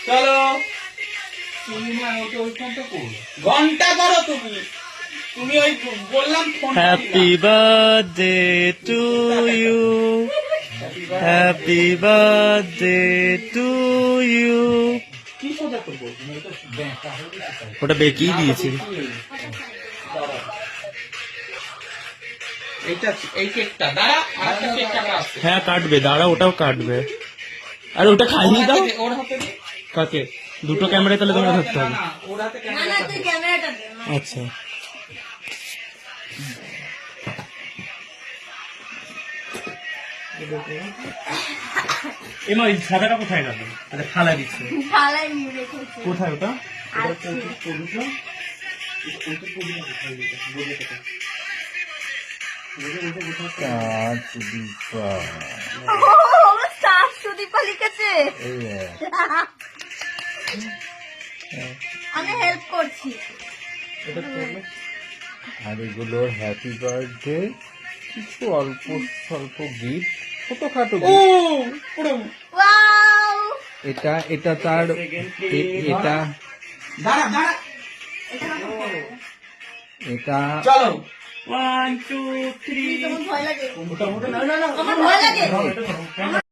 চলো ঘন্টা করো তুমি। তুমি ওই বললাম happy birthday to you, happy birthday to you. কি সোজা করবো? ওটা বেঁকেই দিয়েছে। এইটা এই কেকটা দাঁড়া, আরেকটা কেক কাটা আছে। হ্যাঁ কাটবে, দাঁড়া ওটাও কাটবে। আর ওটা খাইয়ে দাও। ওর হাতে দে। কাকে? দুটো ক্যামেরায় তাহলে তোমরা ধরতে হবে। না, ওর হাতে না না ক্যামেরাটা তুই দে। ক্যামেরাটা দে। আচ্ছা এমা এই সাদাটা কোথায় গেল? আরে ফালা দিচ্ছে থালায় নিয়ে রেখেছি। কোথায় ওটা? আমার স্টার সুদীপা লিখেছে। আমি হেল্প করছি। আর এগুলো হ্যাপি বার্থডে, কিছু অল্প স্বল্প গিফট, ছোটখাটো ও gift। পুরো ওয়াও এটা এটা তার এটা দাঁড়া দাঁড়া। এটা আমার ভয় লাগে। এটা চলো 1 2 3 তোমার ভয় লাগে? না না না আমার ভয় লাগে।